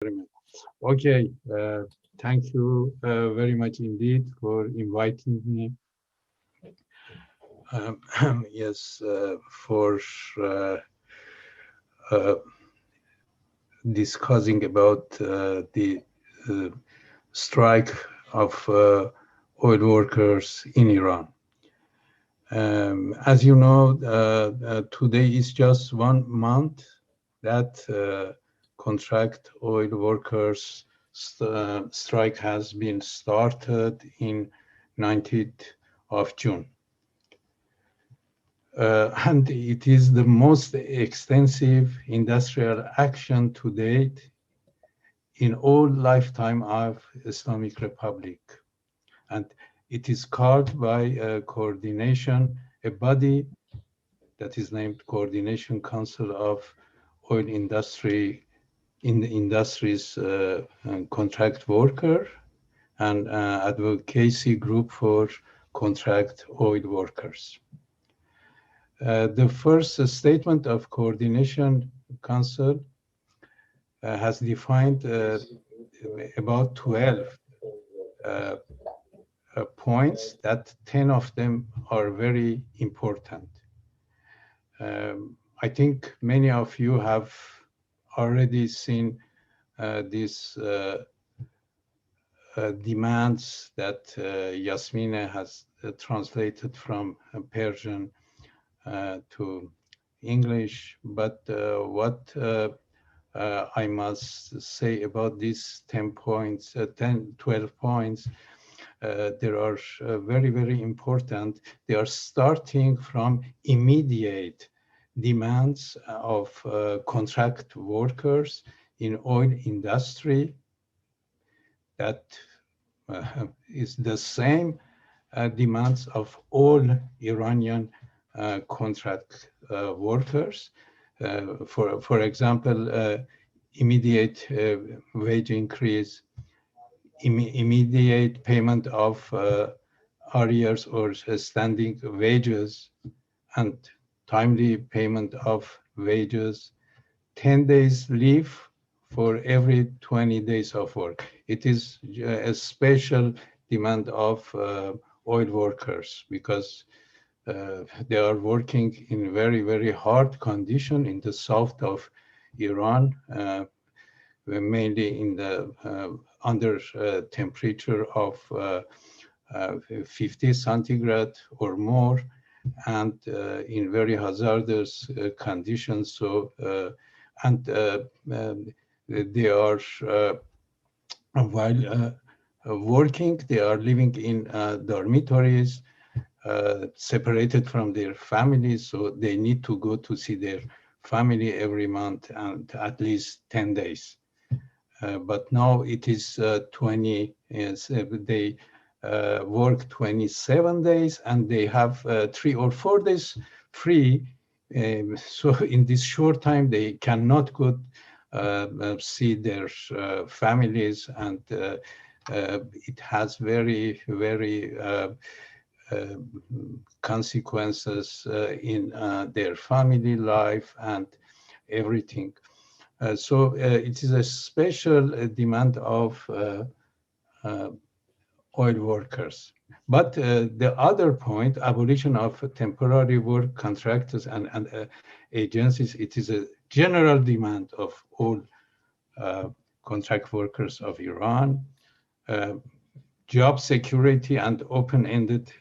very much. Okay, thank you very much indeed for inviting me. Yes, for uh, uh, discussing about the uh, strike of oil workers in Iran. As you know, today is just 1 month that contract oil workers strike has been started in 19th of June. And it is the most extensive industrial action to date in all lifetime of Islamic Republic. And it is called by a body that is named Coordination Council of Oil Industry in the Industries Contract Worker and Advocacy Group for Contract Oil Workers. The first statement of Coordination Council has defined about 12 uh, points that 10 of them are very important. I think many of you have already seen these demands that Yasmina has translated from Persian to English. But what I must say about these 10 points, 12 points, there are very, very important. They are starting from immediate demands of contract workers in oil industry that is the same demands of all Iranian contract workers. For example, immediate wage increase, immediate payment of arrears or standing wages, and timely payment of wages, 10 days leave for every 20 days of work. It is a special demand of oil workers because they are working in very, very hard condition in the south of Iran, mainly in the under temperature of 50 centigrade or more, and in very hazardous conditions. So, and they are, while working, they are living in dormitories, separated from their families, so they need to go to see their family every month and at least 10 days. But now it is 20, they work 27 days and they have 3 or 4 days free. So in this short time, they cannot go see their families, and it has very, very consequences in their family life and everything. So it is a special demand of oil workers. But the other point, abolition of temporary work contractors and agencies, it is a general demand of all contract workers of Iran. Job security and open-ended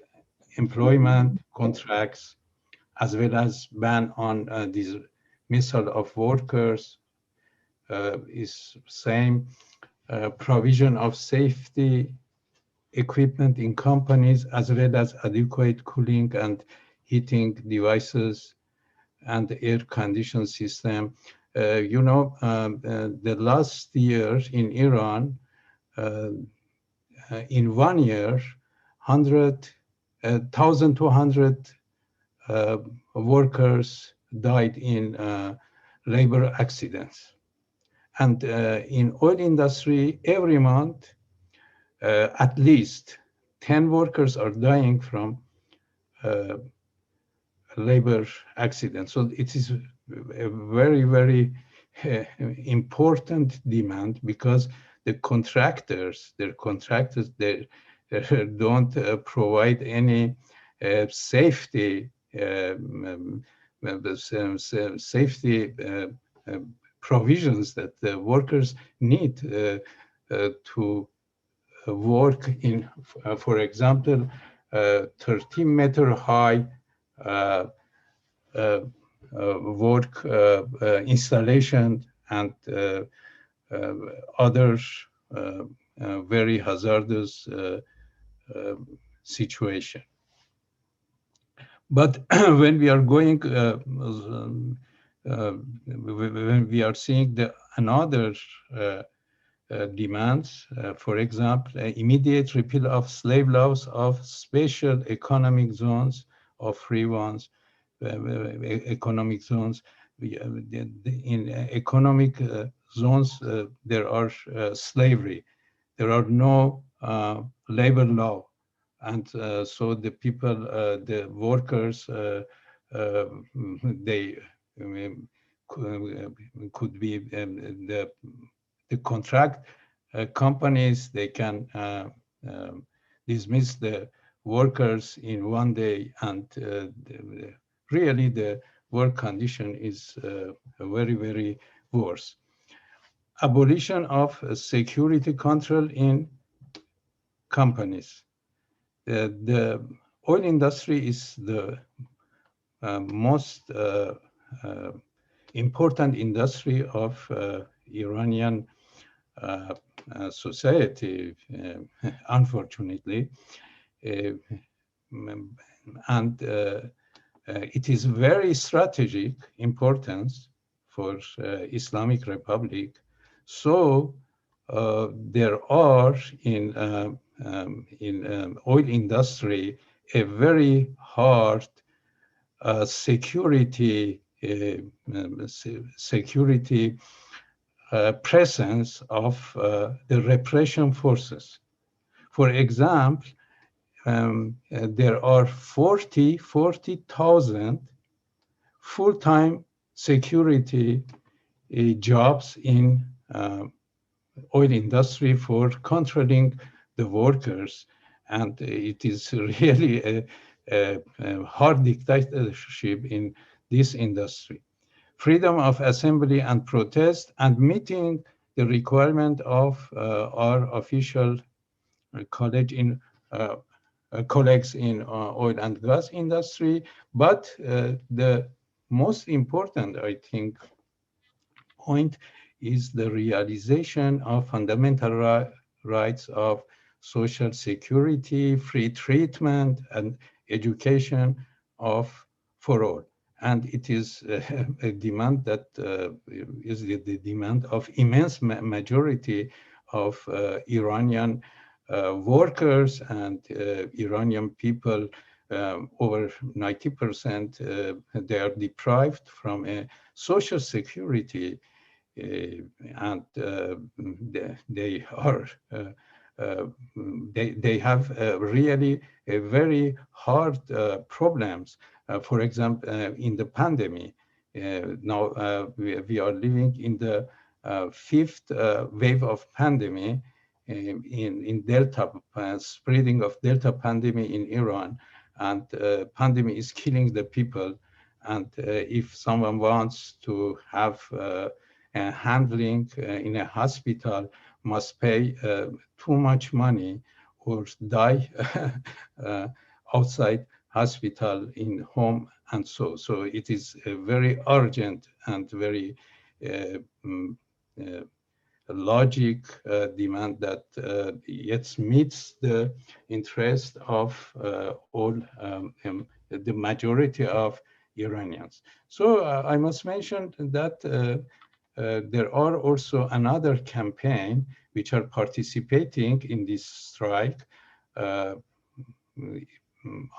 employment contracts, as well as ban on dismissal of workers, is same. Provision of safety equipment in companies, as well as adequate cooling and heating devices and air condition system. The last year in Iran, in 1 year, 1,200 workers died in labor accidents. And in oil industry, every month, at least 10 workers are dying from labor accidents. So it is a very, very important demand because their contractors, they don't provide any safety safety provisions that the workers need to work in, for example, 13-meter high uh, uh, work installation and other very hazardous uh, situation. But when we are going, when we are seeing the another demands, for example, immediate repeal of slave laws of special economic zones of free ones, economic zones. In economic zones, there are slavery. There are no labor law. And so the people, the workers, uh, they could be the contract companies, they can dismiss the workers in one day, and really the work condition is very, very worse. Abolition of security control in companies. The oil industry is the most important industry of Iranian society, unfortunately. Uh, and it is very strategic importance for Islamic Republic. So there are in oil industry a very hard security presence of the repression forces. For example, there are 40,000 full-time security jobs in oil industry for controlling the workers, and it is really a hard dictatorship in this industry. Freedom of assembly and protest, and meeting the requirement of our official college in colleagues in oil and gas industry. But the most important, I think, point is the realization of fundamental rights of social security, free treatment, and education for all. And it is a demand that is the demand of immense majority of Iranian workers and Iranian people. Over 90%, they are deprived from a social security, and they are they have really a very hard problems. For example, in the pandemic, now we are living in the fifth wave of pandemic in Delta, spreading of Delta pandemic in Iran, and pandemic is killing the people. And if someone wants to have handling in a hospital, must pay too much money or die outside hospital in home, and so it is a very urgent and very logic demand that yet meets the interest of all the majority of Iranians. So I must mention that there are also another campaign which are participating in this strike,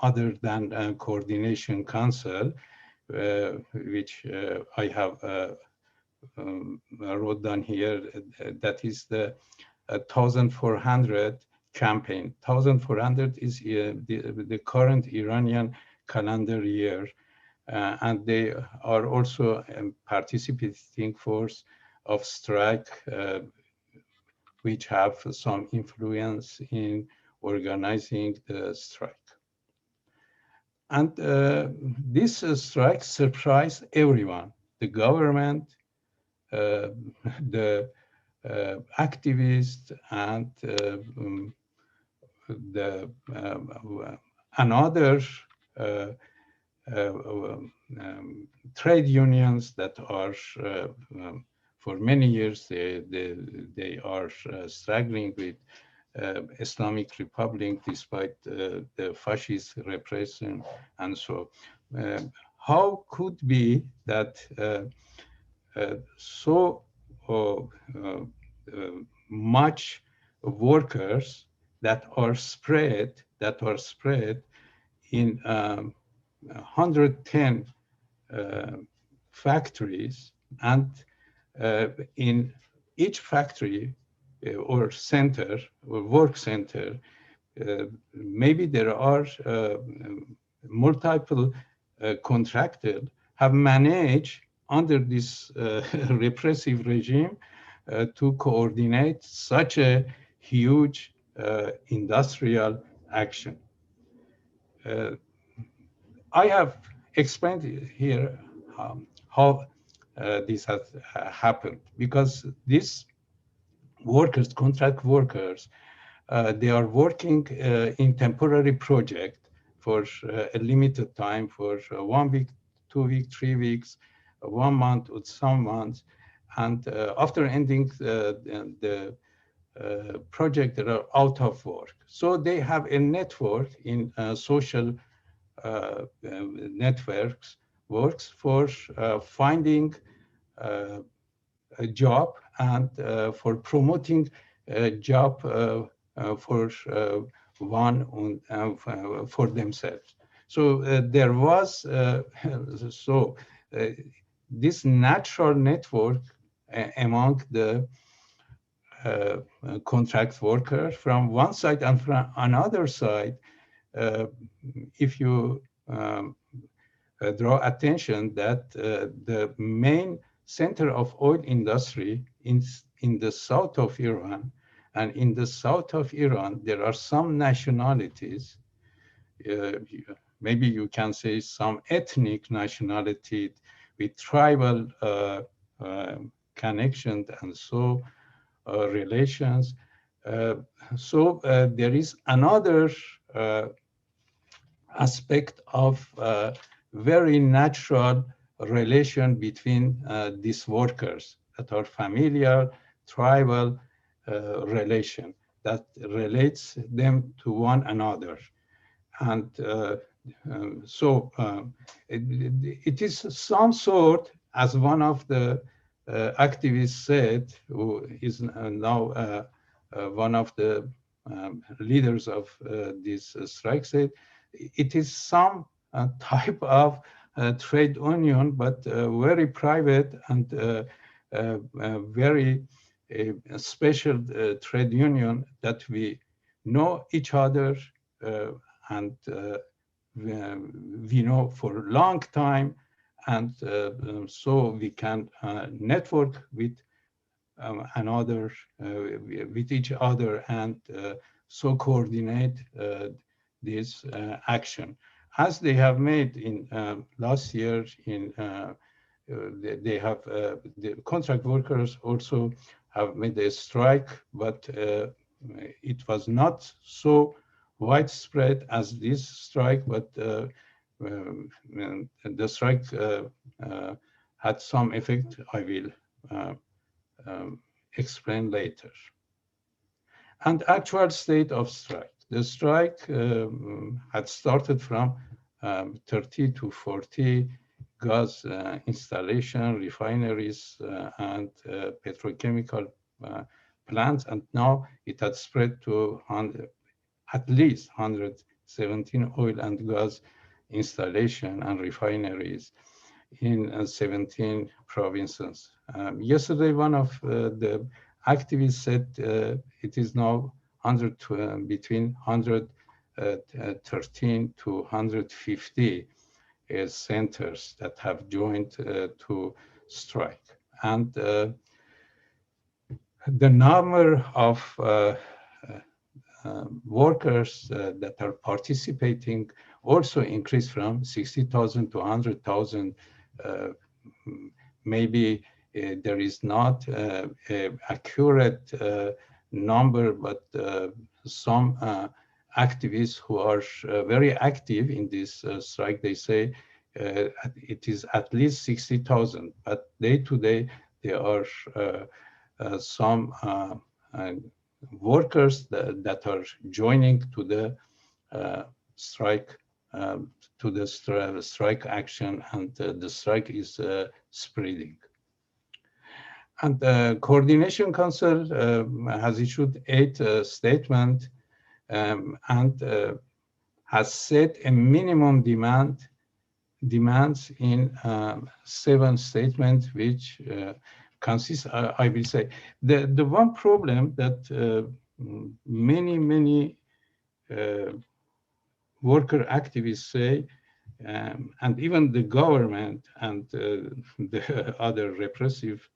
other than Coordination Council, which I have wrote down here. That is the 1400 campaign. 1400 is the current Iranian calendar year. and they are also a participating force of strike, which have some influence in organizing the strike. And this strike surprised everyone, the government, uh, the activists, and the another uh, trade unions that are for many years they are struggling with Islamic Republic despite the fascist repression. And so how could be that so much workers that are spread in 110 factories, and in each factory or center or work center, maybe there are multiple contractors have managed under this repressive regime to coordinate such a huge industrial action. I have explained here how this has happened, because these workers, contract workers, they are working in temporary project for a limited time, for 1 week, 2 weeks, 3 weeks, 1 month, or some months. And after ending the project, they are out of work. So they have a network in social networks, works for finding a job and for promoting a job for one for themselves. So there was this natural network among the contract worker from one side, and from another side, uh, if you draw attention that the main center of oil industry in the south of Iran, and in the south of Iran, there are some nationalities, uh, maybe you can say some ethnic nationality with tribal connection and so relations. There is another aspect of very natural relation between these workers that are familiar, tribal relation that relates them to one another. And it is some sort, as one of the activists said, who is now one of the leaders of this strike, said, it is some type of trade union, but very private and very special trade union that we know each other and we know for a long time, and so we can network with another, with each other, and so coordinate this action, as they have made in last year. In they have the contract workers also have made a strike, but it was not so widespread as this strike. But the strike had some effect. I will explain later. And actual state of strike. The strike had started from 30 to 40 gas installation, refineries, and petrochemical plants, and now it had spread to at least 117 oil and gas installation and refineries in 17 provinces. Yesterday, one of the activists said it is now between 113 to 150 centers that have joined to strike. And the number of workers that are participating also increased from 60,000 to 100,000. Maybe there is not an accurate number, but some activists who are very active in this strike, they say it is at least 60,000, but day to day there are some workers that are joining to the strike, to the strike action, and the strike is spreading. And the Coordination Council has issued 8 statements and has set a minimum demands in 7 statements, which consists, I will say, the one problem that many worker activists say, and even the government and the other repressive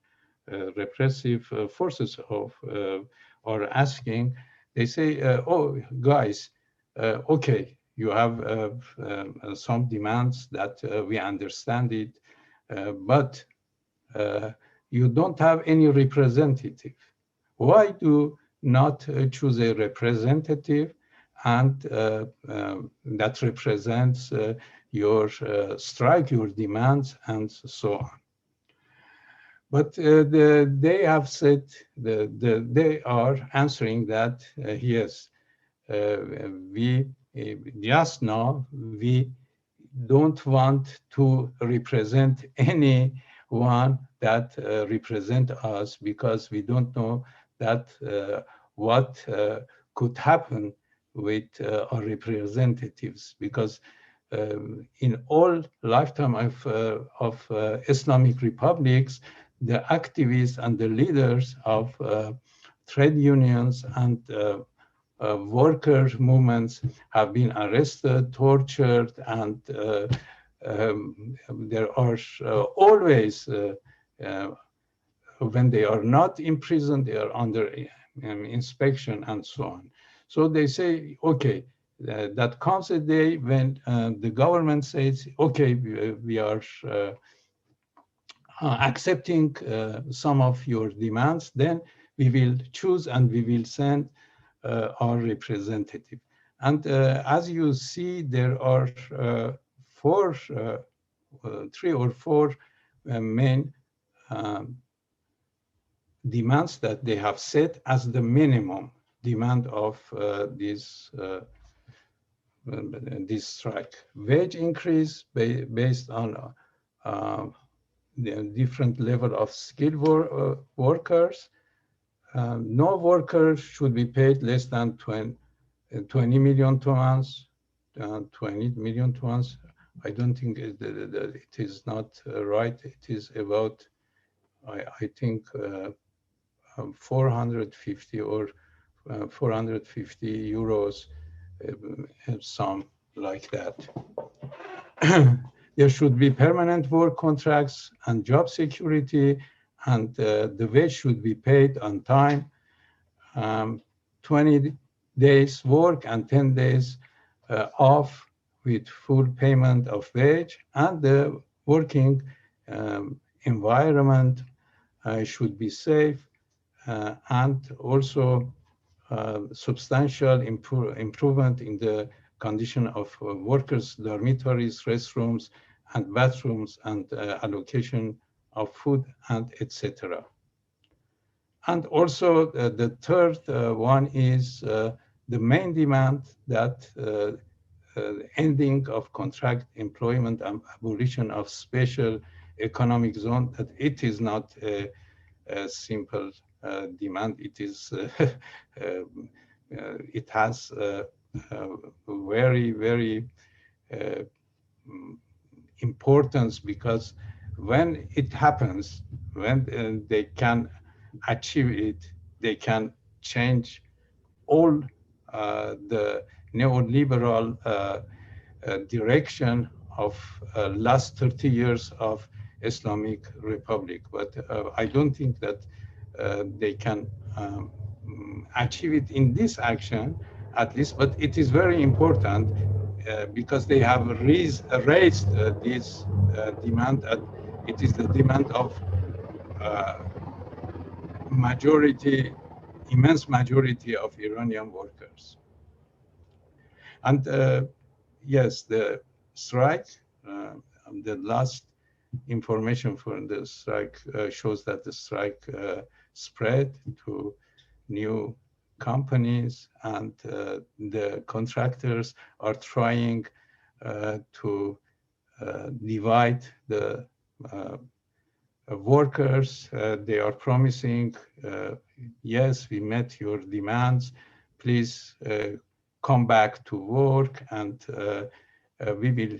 forces of are asking, they say, oh, guys, okay, you have some demands that we understand it, but you don't have any representative. Why do not choose a representative and that represents your strike, your demands, and so on? But they have said, they are answering that, yes, we just now, we don't want to represent anyone that represent us, because we don't know that what could happen with our representatives, because in all lifetime of Islamic republics, the activists and the leaders of trade unions and worker movements have been arrested, tortured, and there are always, when they are not in prison, they are under inspection and so on. So they say, okay, that comes a day when the government says, okay, we are accepting some of your demands, then we will choose and we will send our representative. And as you see, there are 3 or 4 main demands that they have set as the minimum demand of this strike. Wage increase based on the different level of skilled workers. No worker should be paid less than 20 million tons, 20 million tons. I don't think it is not right. It is about, I think, 450 or 450 euros, some like that. There should be permanent work contracts and job security, and the wage should be paid on time. 20 days work and 10 days off with full payment of wage, and the working environment should be safe, and also substantial improvement in the condition of workers' dormitories, restrooms, and bathrooms, and allocation of food, and etc. And also the third one is the main demand that ending of contract employment and abolition of special economic zone, that it is not a simple demand. It is it has very importance, because when it happens, when they can achieve it, they can change all the neoliberal direction of last 30 years of Islamic Republic. But I don't think that they can achieve it in this action, at least. But it is very important because they have raised this demand. It is the demand of uh, majority, immense majority of Iranian workers. And yes, the strike, the last information from the strike shows that the strike spread to new companies, and the contractors are trying to divide the workers. They are promising, yes, we met your demands, please come back to work, and we will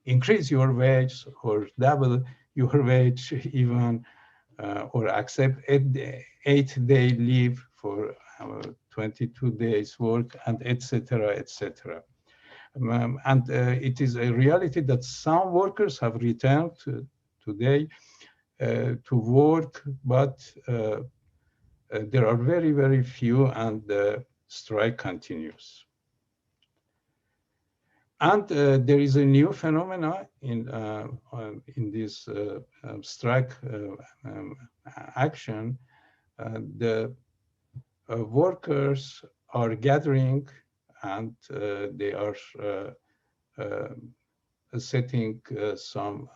increase your wage or double your wage even, or accept 8-day leave for 22 days work, and etc., etc. And it is a reality that some workers have returned today to work, but there are very, very few, and the strike continues. And there is a new phenomena in this strike action. The workers are gathering, and they are setting some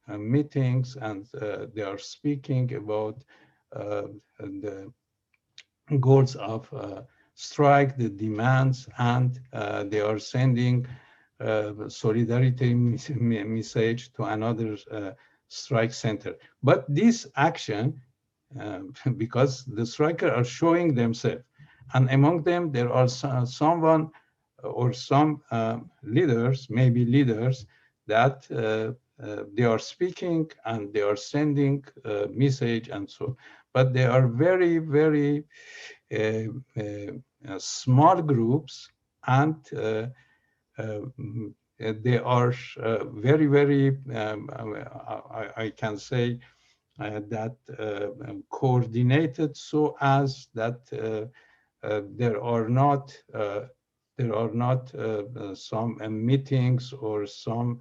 meetings, and they are speaking about the goals of strike, the demands, and they are sending solidarity message to another strike center. But this action, because the strikers are showing themselves, and among them there are someone or some leaders, maybe leaders, that they are speaking and they are sending message and so, but they are very, very small groups, and they are very, very, I can say that coordinated, so as that there are not some meetings or some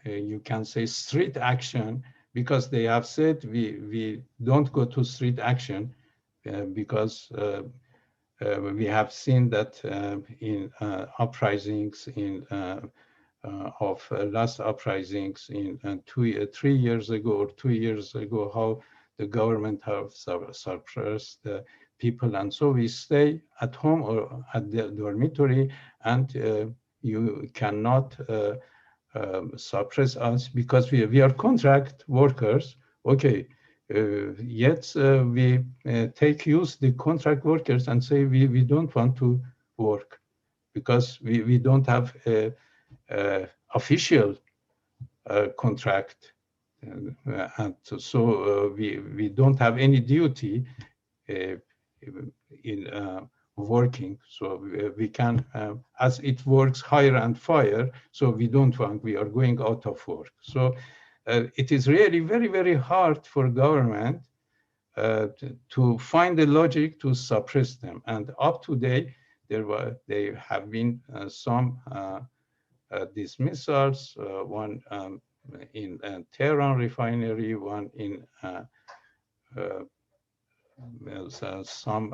you can say street action, because they have said we don't go to street action because we have seen that in uprisings in of last uprisings in 3 years ago or 2 years ago, how the government have suppressed the people, and so we stay at home or at the dormitory, and you cannot suppress us because we are contract workers. Okay, yet we use the contract workers and say we don't want to work because we don't have a official contract, and so we don't have any duty in working, so we can, as it works hire and fire, so we don't want, we are going out of work. So it is really very, very hard for government to find the logic to suppress them. And up to date, there have been some dismissals, one in Tehran refinery, one in some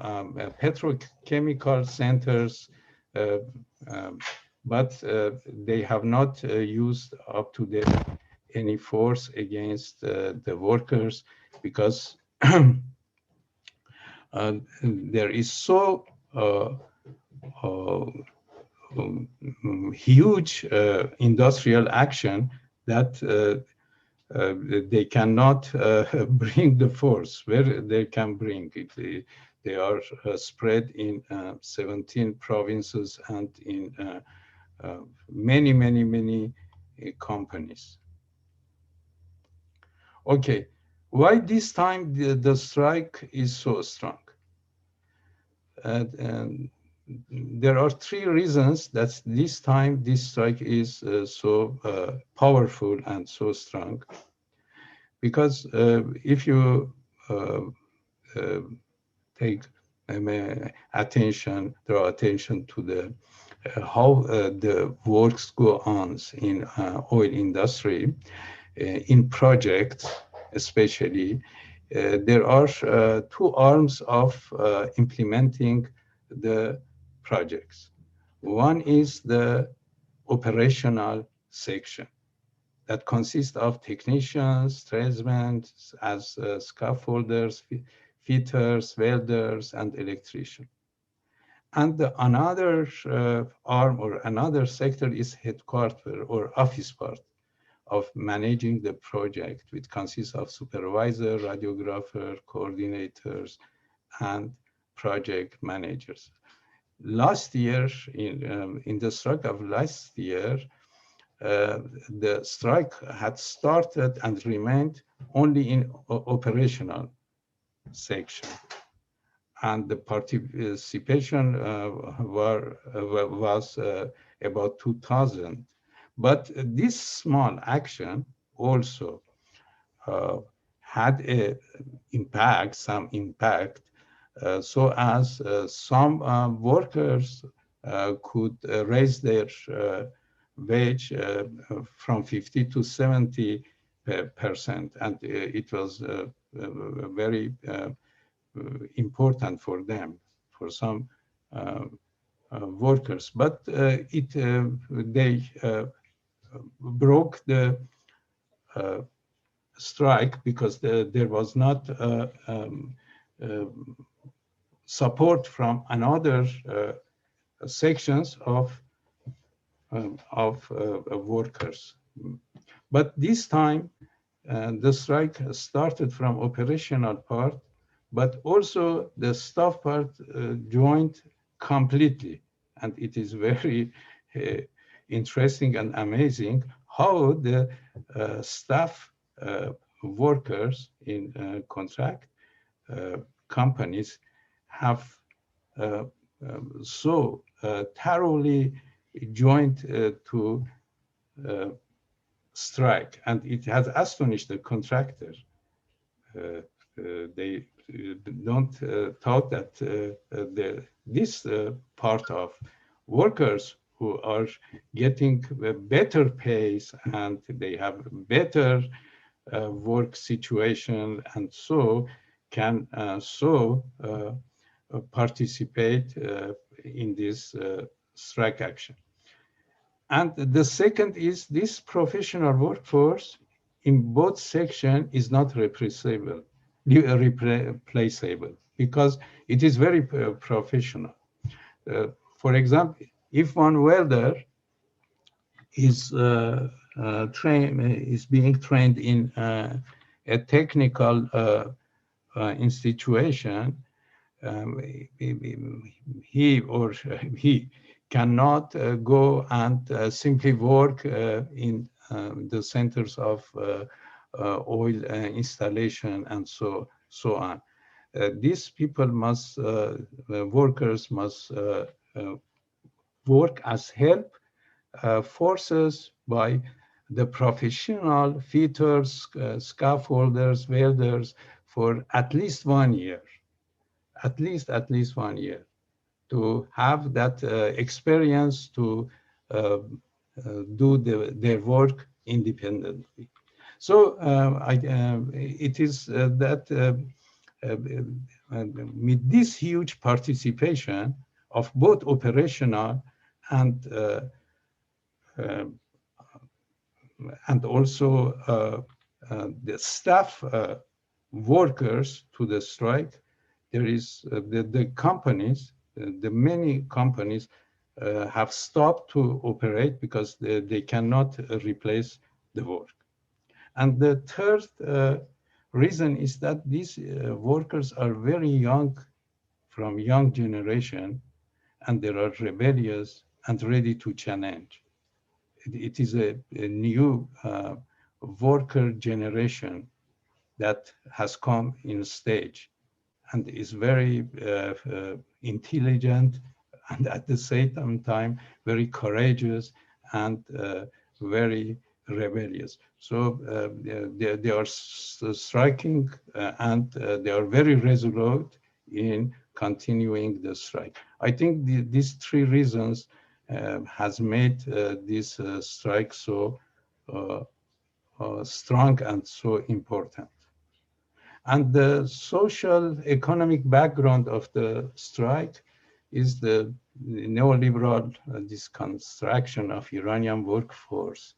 petrochemical centers, but they have not used up to date any force against the workers, because there is so huge industrial action that they cannot bring the force where they can bring it. They are spread in 17 provinces and in many, many, many companies. Okay, why this time the strike is so strong? there are three reasons that this time this strike is so powerful and so strong. Because if you uh, take draw attention to the how the works go on in oil industry, in projects especially, there are two arms of implementing the projects. One is the operational section that consists of technicians, tradesmen as scaffolders, fitters, welders, and electricians. And another arm or another sector is headquarters or office part of managing the project, which consists of supervisor, radiographer, coordinators, and project managers. Last year, in the strike of last year, the strike had started and remained only in operational section, and the participation was about 2,000. But this small action also uh, had some impact, so as some workers could raise their wage from 50 to 70%, and it was very important for them, for some workers. But they broke the strike because there was not support from another sections of workers. But this time, the strike started from operational part, but also the staff part joined completely. And it is very interesting and amazing how the staff workers in contract companies have so thoroughly joined to strike, and it has astonished the contractor. They don't thought that this part of workers who are getting better pays and they have better work situation, and so can participate in this strike action. And the second is this professional workforce in both sections is not replaceable because it is very professional. For example, if one welder is being trained in a technical institution, he or he cannot go and simply work in the centers of oil installation and so on. These people must, workers must work as help forces by the professional fitters, scaffolders, welders for at least 1 year, at least 1 year, to have that experience to do their work independently. So it is that with this huge participation of both operational and also the staff workers to the strike, there is the companies, the many companies have stopped to operate because they cannot replace the work. And the third reason is that these workers are very young, from young generation, and they are rebellious and ready to challenge. It is a new worker generation that has come in stage and is very intelligent and at the same time very courageous and very rebellious. So they are striking and they are very resolute in continuing the strike. I think these three reasons has made this strike so strong and so important. And the social economic background of the strike is the neoliberal deconstruction of Iranian workforce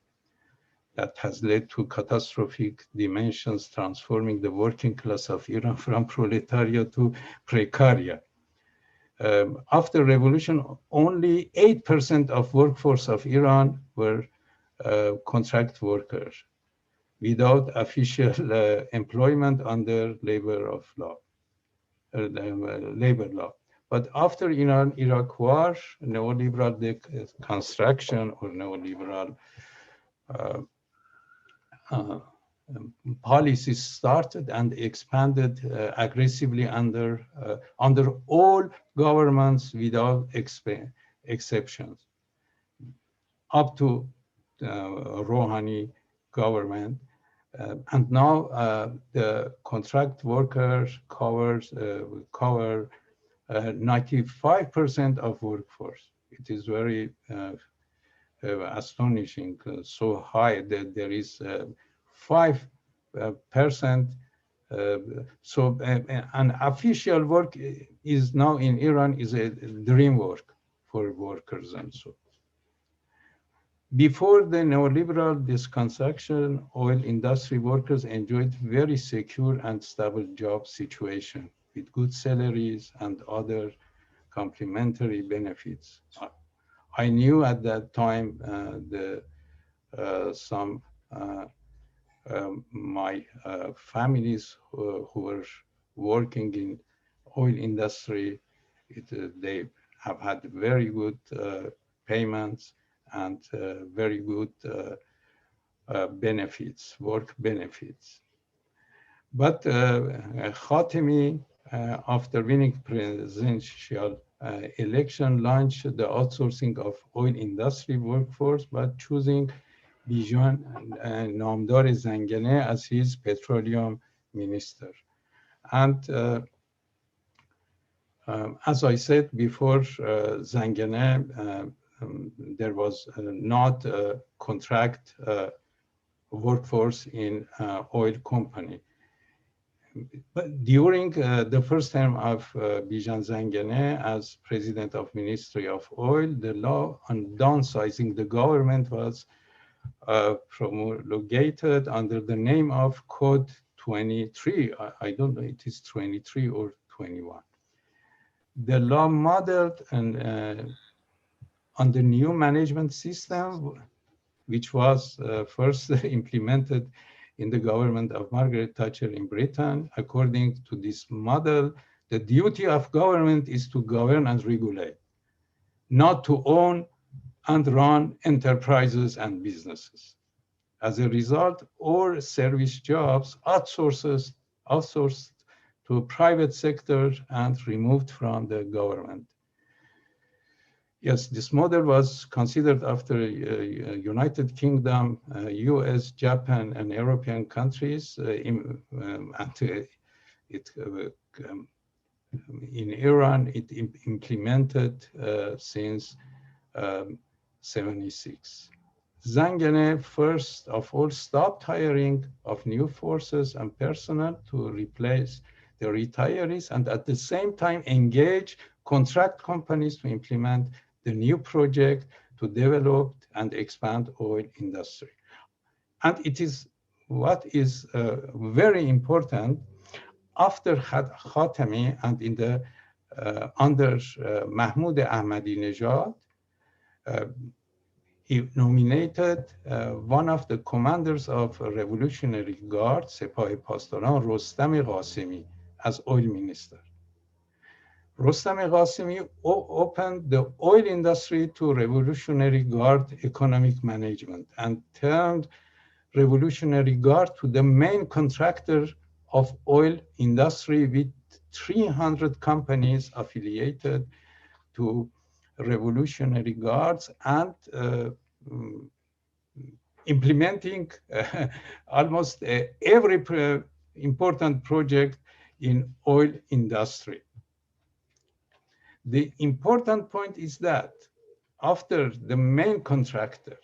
that has led to catastrophic dimensions, transforming the working class of Iran from proletariat to precariat. After revolution, only 8% of workforce of Iran were contract workers without official employment under labor law. But after Iran-Iraq war, neoliberal deconstruction or neoliberal uh, policies started and expanded aggressively under all governments without exceptions, up to Rouhani government. And now the contract workers cover 95% of workforce. It is very astonishing, so high that there is 5%. So an official work is now in Iran is a dream work for workers and so. Before the neoliberal disconstruction, oil industry workers enjoyed very secure and stable job situation with good salaries and other complementary benefits. I knew at that time my families who were working in oil industry, they have had very good payments and very good benefits, work benefits. But Khatami, after winning presidential election, launched the outsourcing of oil industry workforce by choosing Bijan Namdar Zangane as his petroleum minister. And as I said before, Zangane, there was not a contract workforce in oil company. But during the first term of Bijan Zangane as president of Ministry of Oil, the law on downsizing the government was promulgated under the name of Code 23. I don't know, it is 23 or 21. The law modeled on the new management system, which was first implemented in the government of Margaret Thatcher in Britain. According to this model, the duty of government is to govern and regulate, not to own and run enterprises and businesses. As a result, all service jobs outsourced to private sector and removed from the government. Yes, this model was considered after United Kingdom, US, Japan, and European countries, in Iran, it implemented since 76. Zangane, first of all, stopped hiring of new forces and personnel to replace the retirees, and at the same time engage contract companies to implement the new project to develop and expand oil industry. And it is what is very important after Khatami and in the under Mahmoud Ahmadinejad, he nominated one of the commanders of Revolutionary Guard, Sepah Pastaran, Rostam Qasemi, as oil minister. Rostam Qasemi opened the oil industry to Revolutionary Guard economic management and turned Revolutionary Guard to the main contractor of oil industry with 300 companies affiliated to revolutionary guards and mm, implementing almost every important project in oil industry. The important point is that after the main contractor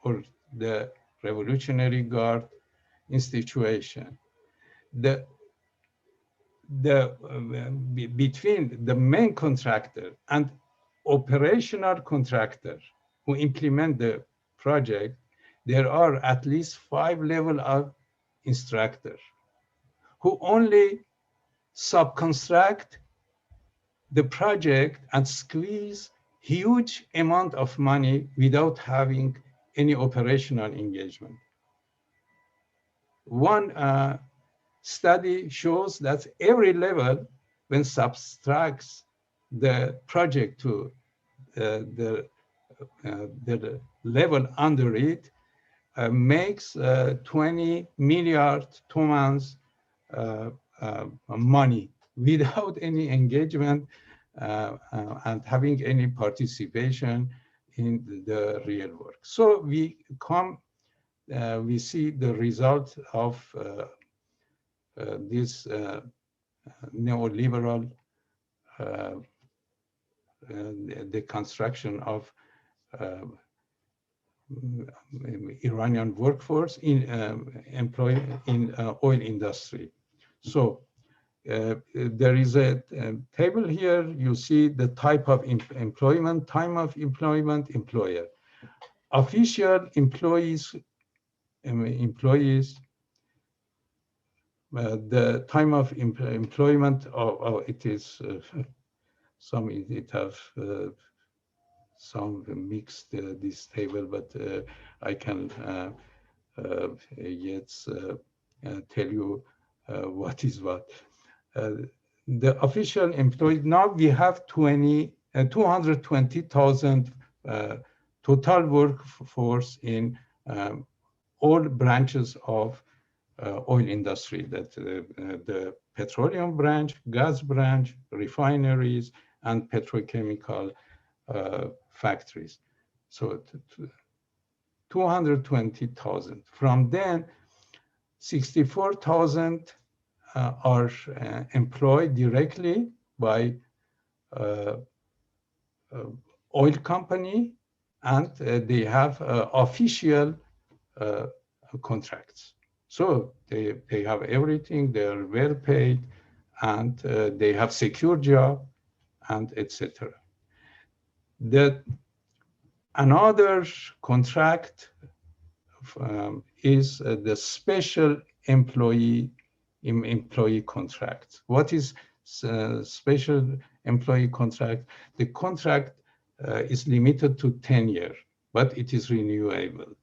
or the Revolutionary Guard institution, the between the main contractor and operational contractor who implement the project, there are at least 5 levels of instructors who only subcontract the project and squeeze huge amount of money without having any operational engagement. One study shows that every level, when subtracts the project to the level under it, makes 20 milliard tomans money without any engagement and having any participation in the real work. So we see the result of this neoliberal the construction of Iranian workforce in oil industry. So there is a table here. You see the type of employment, time of employment, employer. Official employees, the time of employment, it is some it have some mixed this table, but I can yet tell you what is what. The official employees, now we have 220,000 total workforce in all branches of oil industry, that the petroleum branch, gas branch, refineries, and petrochemical factories. So 220,000. From then, 64,000 are employed directly by oil company, and they have official contracts. So they have everything, they are well paid, and they have secure job, and etc. Another contract is the special employee contract. What is special employee contract? The contract is limited to 10 years, but it is renewable.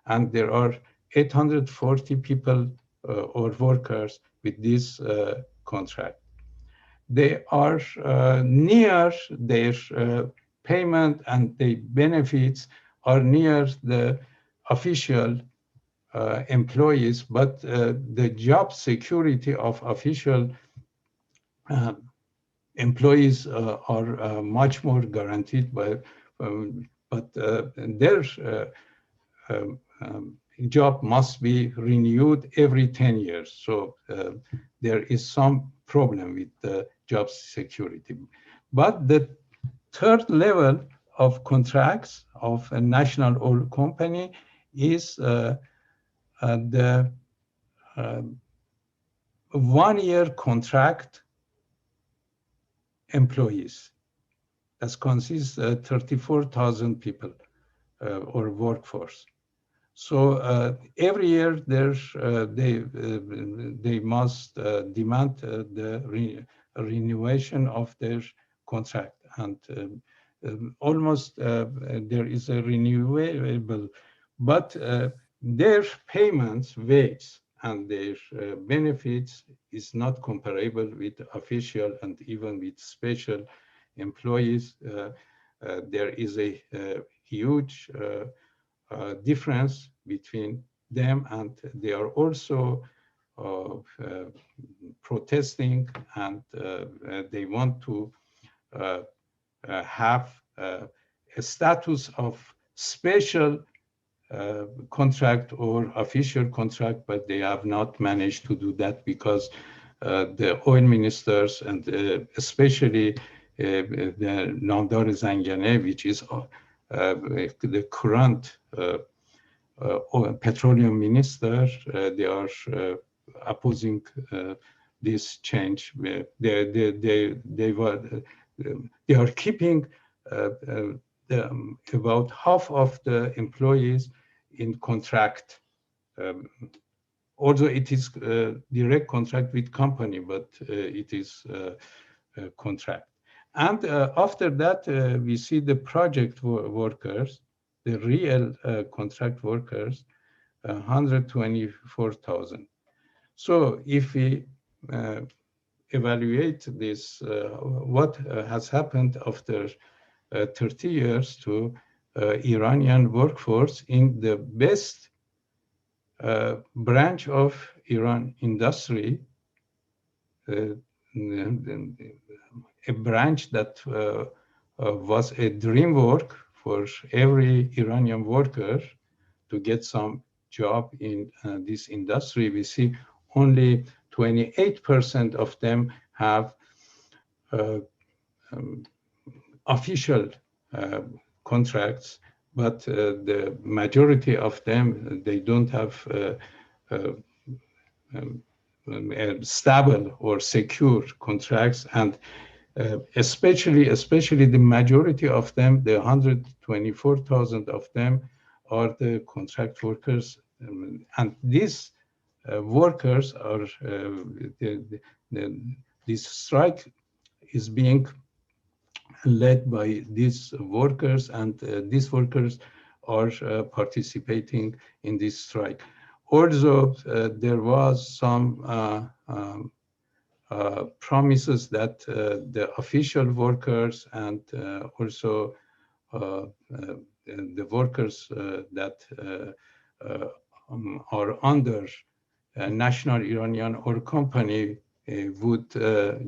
And there are 840 people or workers with this contract. They are near their payment, and the benefits are near the official employees, but the job security of official employees are much more guaranteed, but their job must be renewed every 10 years. So there is some problem with the job security. But the third level of contracts of a national oil company is the 1-year contract employees. That consists 34,000 people or workforce. So every year they must demand the renewation of their contract, and almost there is a renewable, but their payments varies, and their benefits is not comparable with official and even with special employees. There is a huge difference between them, and they are also protesting, and they want to have a status of special contract or official contract, but they have not managed to do that because the oil ministers and especially the Namdar Zangane, which is the current petroleum minister, they are opposing this change. They are keeping about half of the employees in contract. Although it is direct contract with company, but it is contract. And after that, we see the project workers, the real contract workers, 124,000. So if we evaluate this, what has happened after 30 years to Iranian workforce in the best branch of Iran industry, a branch that was a dream work for every Iranian worker to get some job in this industry. We see only 28% of them have official contracts, but the majority of them, they don't have stable or secure contracts, and especially the majority of them, the 124,000 of them are the contract workers, and these workers are this strike is being led by these workers, and these workers are participating in this strike. Also, there was some promises that the official workers and also the workers that are under national Iranian oil company would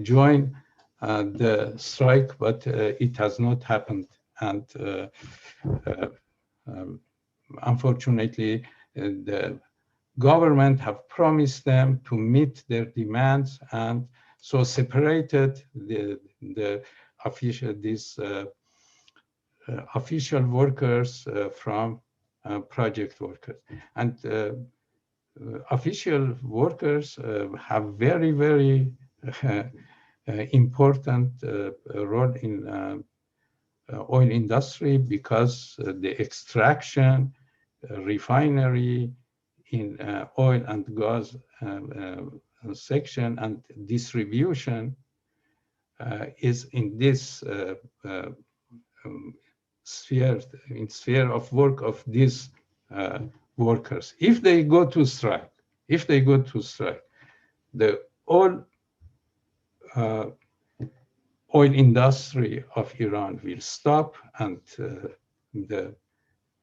join the strike, but it has not happened. And unfortunately, the government have promised them to meet their demands, and so separated the official official workers from project workers. And official workers have very important role in oil industry, because the extraction, refinery in oil and gas section and distribution is in this sphere of work of these workers. If they go to strike, the oil industry of Iran will stop, and the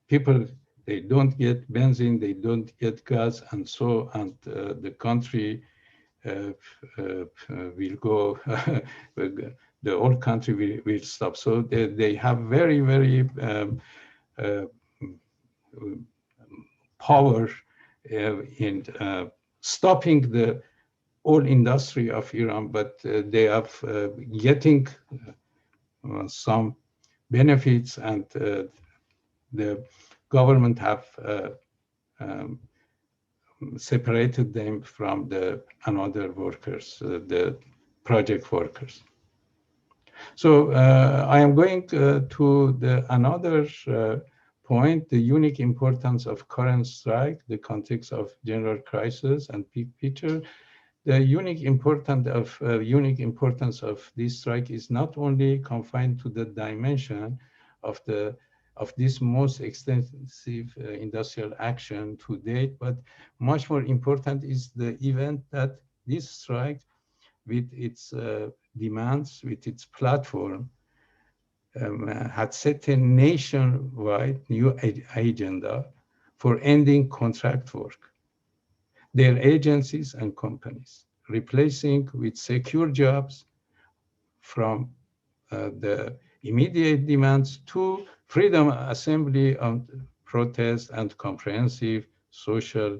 people, they don't get benzene, they don't get gas, and so, and the country will go, the whole country will stop. So they have very power in stopping the oil industry of Iran, but they are getting some benefits, and the government have separated them from the another workers, the project workers. So I am going to the another point, the unique importance of current strike, the context of general crisis and big picture. The unique importance of this strike is not only confined to the dimension of this most extensive industrial action to date, but much more important is the event that this strike, with its demands, with its platform, had set a nationwide new agenda for ending contract work, their agencies and companies, replacing with secure jobs from the immediate demands to freedom, assembly, and protest, and comprehensive social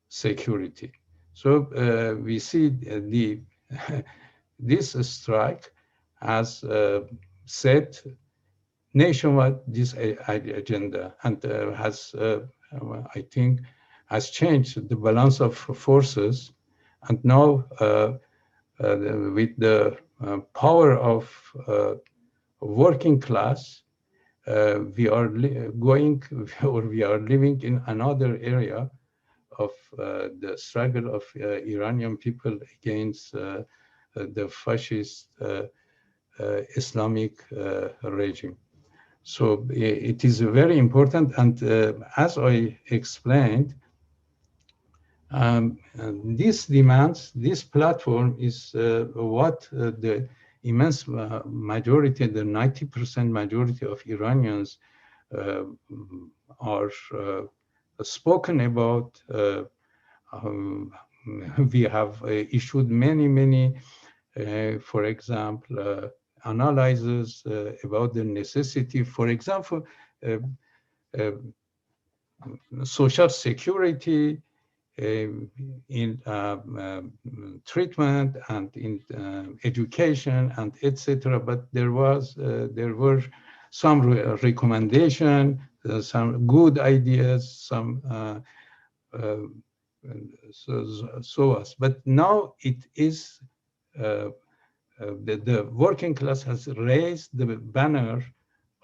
security. So we see the this strike has set nationwide this agenda and has, I think, has changed the balance of forces. And now, with the power of working class, we are going or we are living in another area of the struggle of Iranian people against the fascist Islamic regime. So it is very important. And as I explained, these demands, this platform is what the immense majority, the 90% majority of Iranians are spoken about. Um, we have issued many, for example, analyses about the necessity, for example, uh, uh, social security, in treatment and in education and etc. But there were some recommendation, some good ideas, some so as. But now it is the working class has raised the banner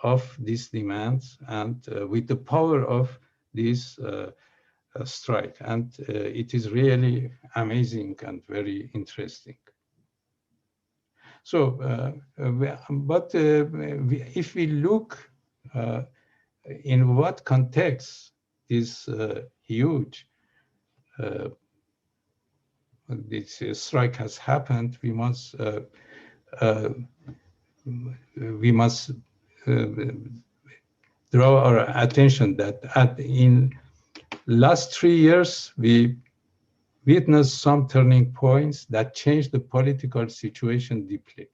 of these demands, and with the power of this strike. And it is really amazing and very interesting. So, if we look in what context this huge this strike has happened, we must uh, draw our attention that in last 3 years we witnessed some turning points that changed the political situation deeply.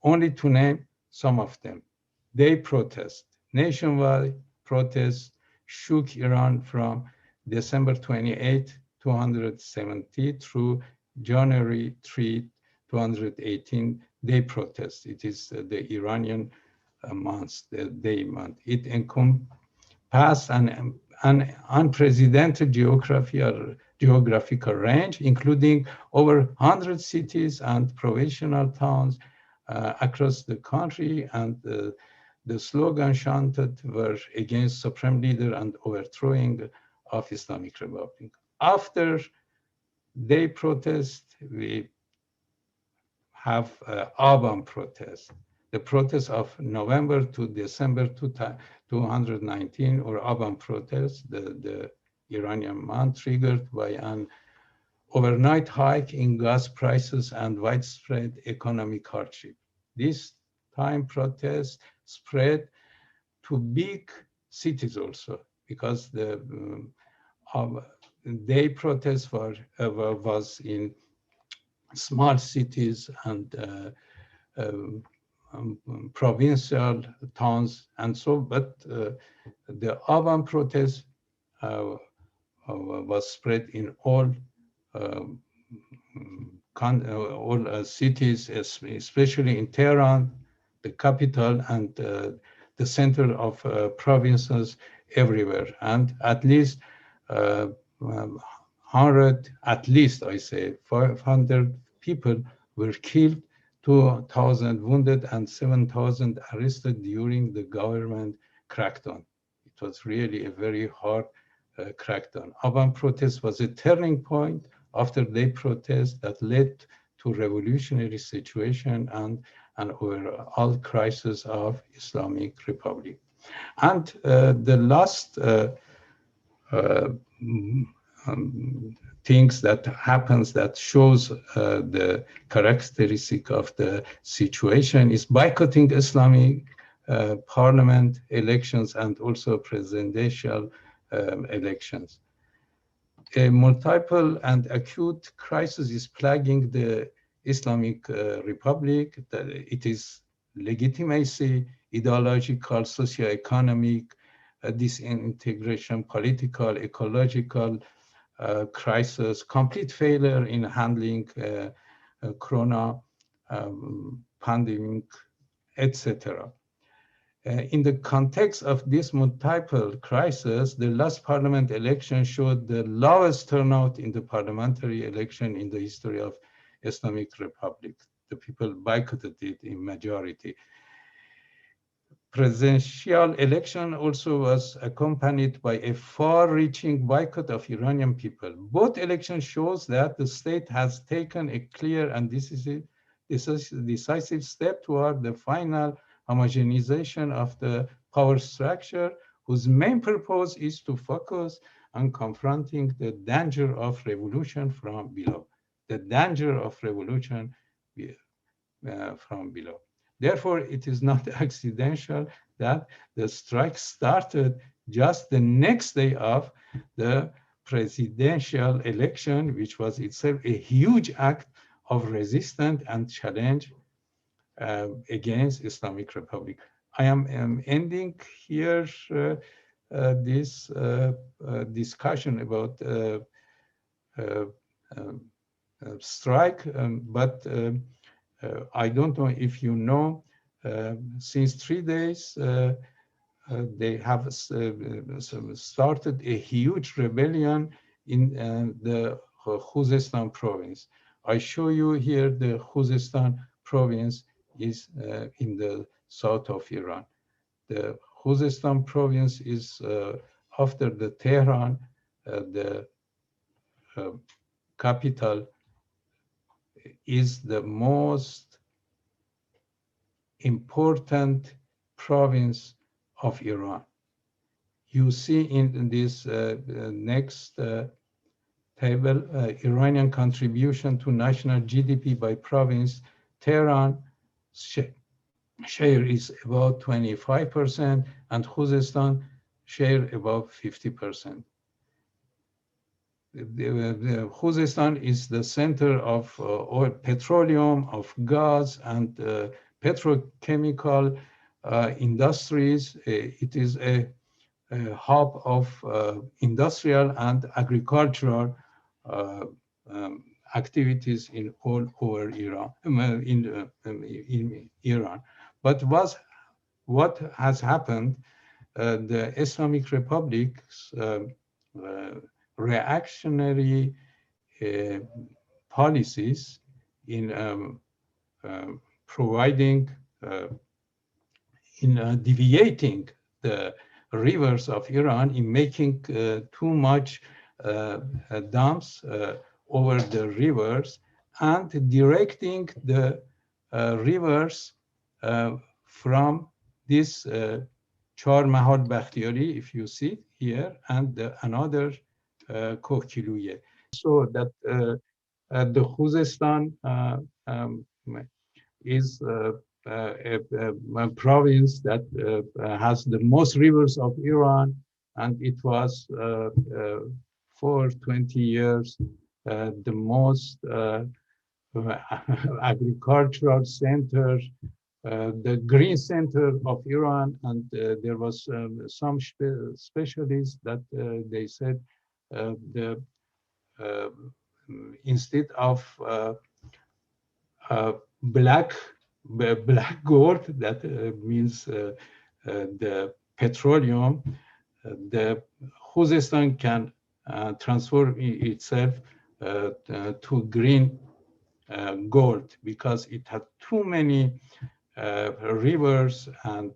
Only to name some of them. Day protest, nationwide protests shook Iran from December 28, 270 through January 3, 218. Day protest. It is the Iranian month, the day month. It encompassed an unprecedented geographical range, including over 100 cities and provincial towns across the country. And the slogan chanted were against supreme leader and overthrowing of Islamic Republic. After day protest, we have Aban protest. The protest of November to December 219, or Aban protest, the Iranian month, triggered by an overnight hike in gas prices and widespread economic hardship. This time protests spread to big cities also, because the day protest was in small cities and provincial towns and so. But the urban protest was spread in all cities, especially in Tehran, the capital, and the center of provinces everywhere. And at least 100, at least I say 500 people were killed, 2,000 wounded, and 7,000 arrested during the government crackdown. It was really a very hard crackdown. Aban protest was a turning point after the protest that led to revolutionary situation and an overall crisis of Islamic Republic. And the last things that happens that shows the characteristic of the situation is boycotting Islamic parliament elections and also presidential elections. A multiple and acute crisis is plaguing the Islamic Republic. It is legitimacy, ideological, socio-economic disintegration, political, ecological crisis, complete failure in handling corona pandemic, etc. In the context of this multiple crisis, the last parliament election showed the lowest turnout in the parliamentary election in the history of Islamic Republic. The people boycotted it in majority. Presidential election also was accompanied by a far-reaching boycott of Iranian people. Both elections shows that the state has taken a clear and decisive step toward the final homogenization of the power structure, whose main purpose is to focus on confronting the danger of revolution from below. The danger of revolution from below. Therefore, it is not accidental that the strike started just the next day of the presidential election, which was itself a huge act of resistance and challenge against Islamic Republic. I am ending here this discussion about strike, but I don't know if you know, since 3 days, they have started a huge rebellion in the Khuzestan province. I show you here the Khuzestan province is in the south of Iran. The Khuzestan province is after the Tehran, the capital, is the most important province of Iran. You see in this next table, Iranian contribution to national GDP by province. Tehran share is about 25%, and Khuzestan share above 50%. The Khuzestan is the center of oil, petroleum, of gas, and petrochemical industries. It is a hub of industrial and agricultural activities in all over Iran, in Iran. But what has happened? The Islamic Republic's reactionary policies in providing, in deviating the rivers of Iran, in making too much dams over the rivers, and directing the rivers from this Char Mahal Bakhtiyari, if you see here, and another Kokiluye. So that the Khuzestan is a province that has the most rivers of Iran, and it was for 20 years the most agricultural center, the green center of Iran, and there was some specialists that they said the instead of black gold, that means the petroleum, the Khuzestan can transform itself to green gold, because it had too many rivers and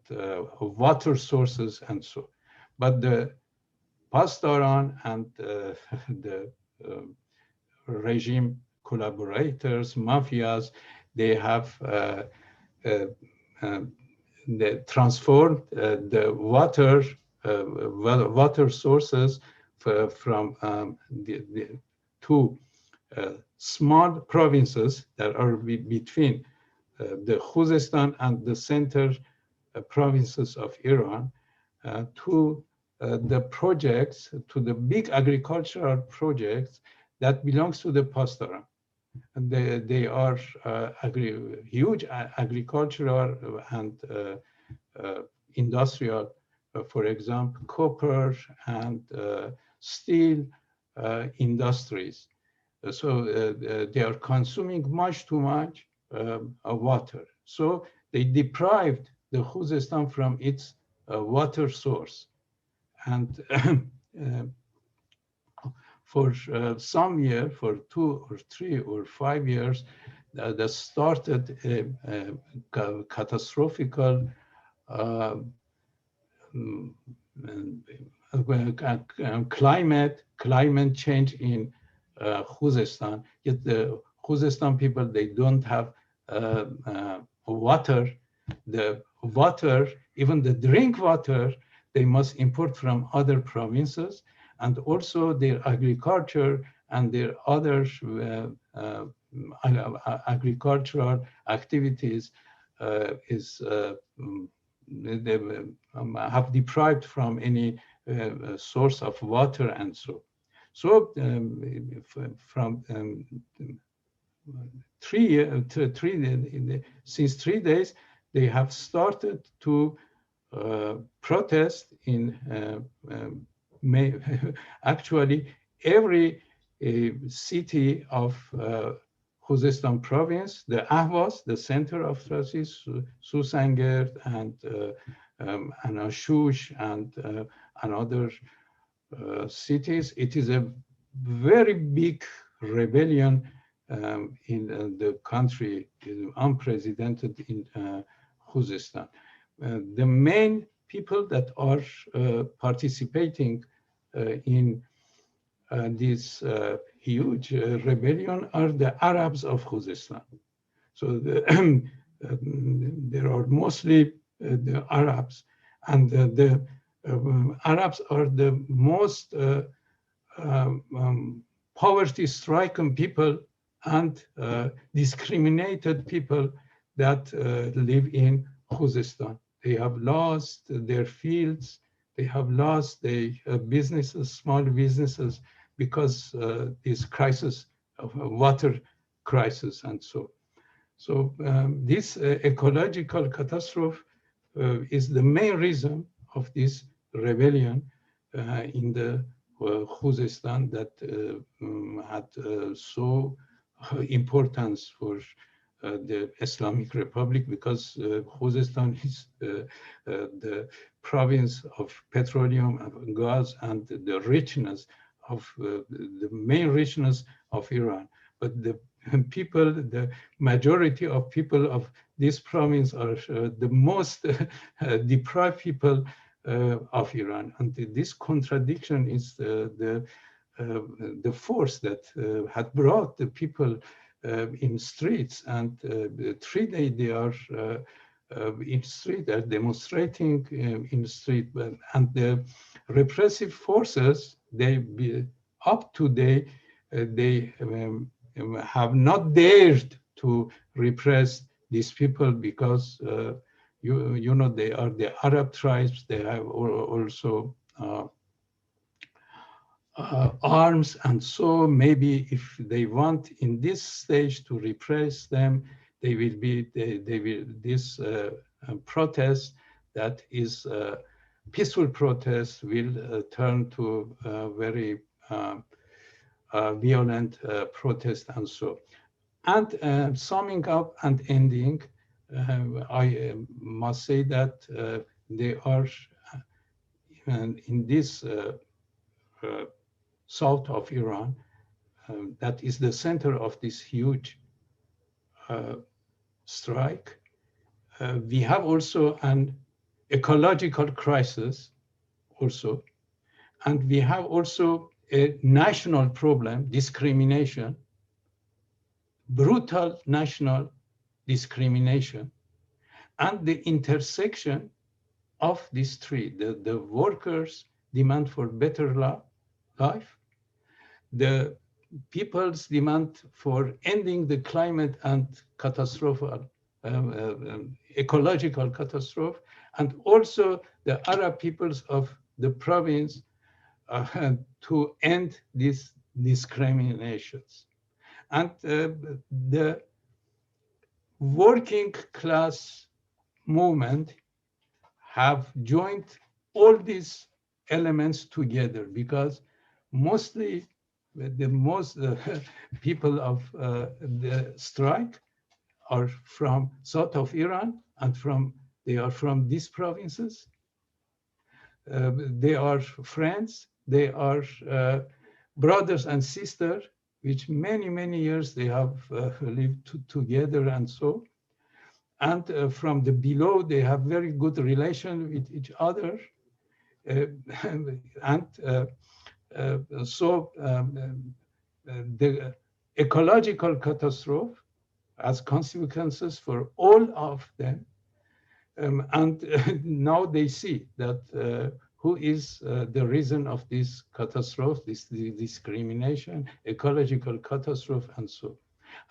water sources and so. But the Pastoran and the regime collaborators, mafias, they have they transformed the water sources from the two small provinces that are between the Khuzestan and the center provinces of Iran to the projects, to the big agricultural projects that belongs to the Pastoran. And they are huge agricultural and industrial, for example, copper and steel industries. So they are consuming much too much water. So they deprived the Khuzestan from its water source. And for some year, for 2 or 3 or 5 years, that started a catastrophical uh, climate change in Khuzestan. Yet the Khuzestan people, they don't have water. The water, even the drink water, they must import from other provinces, and also their agriculture and their other agricultural activities is they have deprived from any source of water and so. So from since 3 days, they have started to protest in May. Actually, every city of Khuzestan province, the Ahvaz, the center of Tracis, Susangerd, and Ashush, and other cities. It is a very big rebellion in the country, unprecedented in Khuzestan. The main people that are participating in this huge rebellion are the Arabs of Khuzestan. So there are mostly the Arabs, and the Arabs are the most poverty-stricken people and discriminated people that live in Khuzestan. They have lost their fields, they have lost their businesses, small businesses, because this crisis of water crisis and so. So this ecological catastrophe is the main reason of this rebellion in the Khuzestan that had so importance for the Islamic Republic, because Khuzestan is the province of petroleum and gas and the richness of the main richness of Iran. But the people, the majority of people of this province are the most deprived people of Iran. And this contradiction is the force that had brought the people in streets, and 3 days they are in street, they're demonstrating in the street, and the repressive forces, up to date, they have not dared to repress these people, because you know, they are the Arab tribes. They have also arms, and so maybe if they want in this stage to repress them, they will be this protest that is peaceful protest will turn to very violent protest and so. And summing up and ending, I must say that they are in this south of Iran, that is the center of this huge strike. We have also an ecological crisis also, and we have also a national problem, discrimination, brutal national discrimination, and the intersection of these three, the workers' demand for better life, the people's demand for ending the climate and catastrophic ecological catastrophe, and also the Arab peoples of the province to end these discriminations. And the working class movement have joined all these elements together, because mostly the most people of the strike are from south of Iran, and they are from these provinces. They are friends, they are brothers and sisters, which many years they have lived together, and so. And from the below, they have very good relation with each other. And so the ecological catastrophe has consequences for all of them. And now they see that who is the reason of this catastrophe, this discrimination, ecological catastrophe, and so.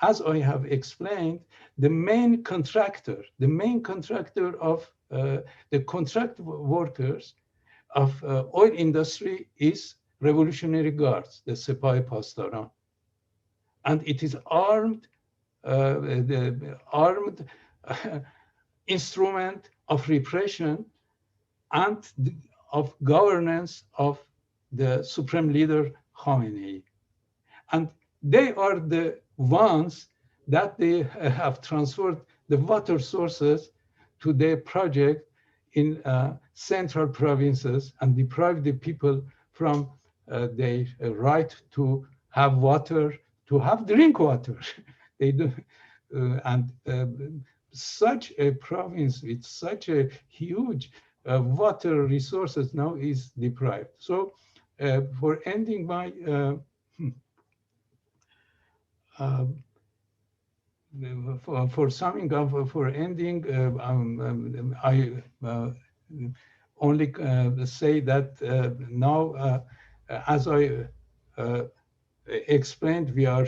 As I have explained, the main contractor of the contract workers of oil industry is Revolutionary Guards, the Sepai Pastaran. And it is armed, the armed instrument of repression and of governance of the supreme leader Khamenei. And they are the ones that they have transferred the water sources to their project in central provinces and deprive the people from their right to have water, to have drink water. They do, and such a province with such a huge water resources now is deprived. So for ending my for summing up, for ending, I only say that now, as I explained, we are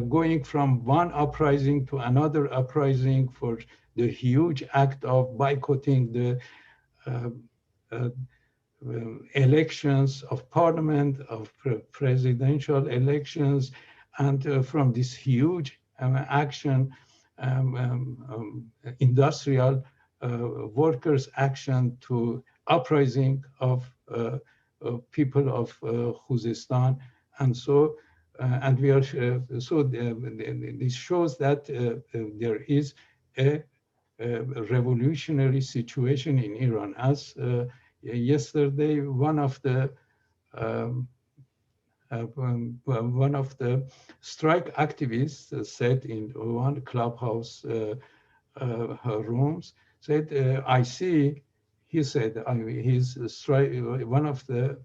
going from one uprising to another uprising for the huge act of boycotting the elections of parliament, of presidential elections, and from this huge action, industrial workers' action to uprising of people of Khuzestan, and so. And we are so this shows that there is a revolutionary situation in Iran. As yesterday, one of the strike activists said in one clubhouse rooms, said, "I see." He said, "His strike." One of the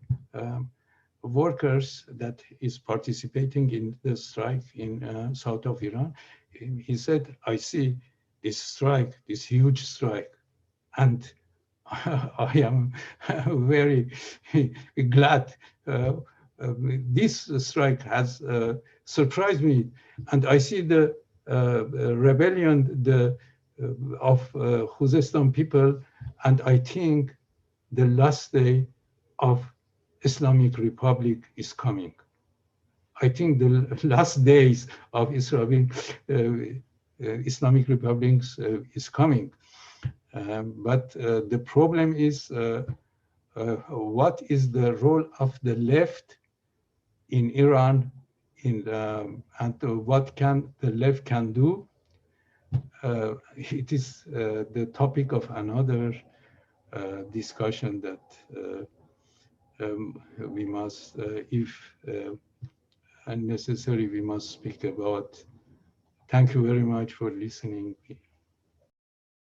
workers that is participating in the strike in south of Iran, he said, "I see this strike, this huge strike, and I am very glad. This strike has surprised me, and I see the rebellion of Khuzestan people, and I think the last day of Islamic Republic is coming. I think the last days of Islamic Republic is coming." But the problem is, what is the role of the left in Iran, and what can the left can do? It is the topic of another discussion that we must, if necessary, we must speak about. Thank you very much for listening.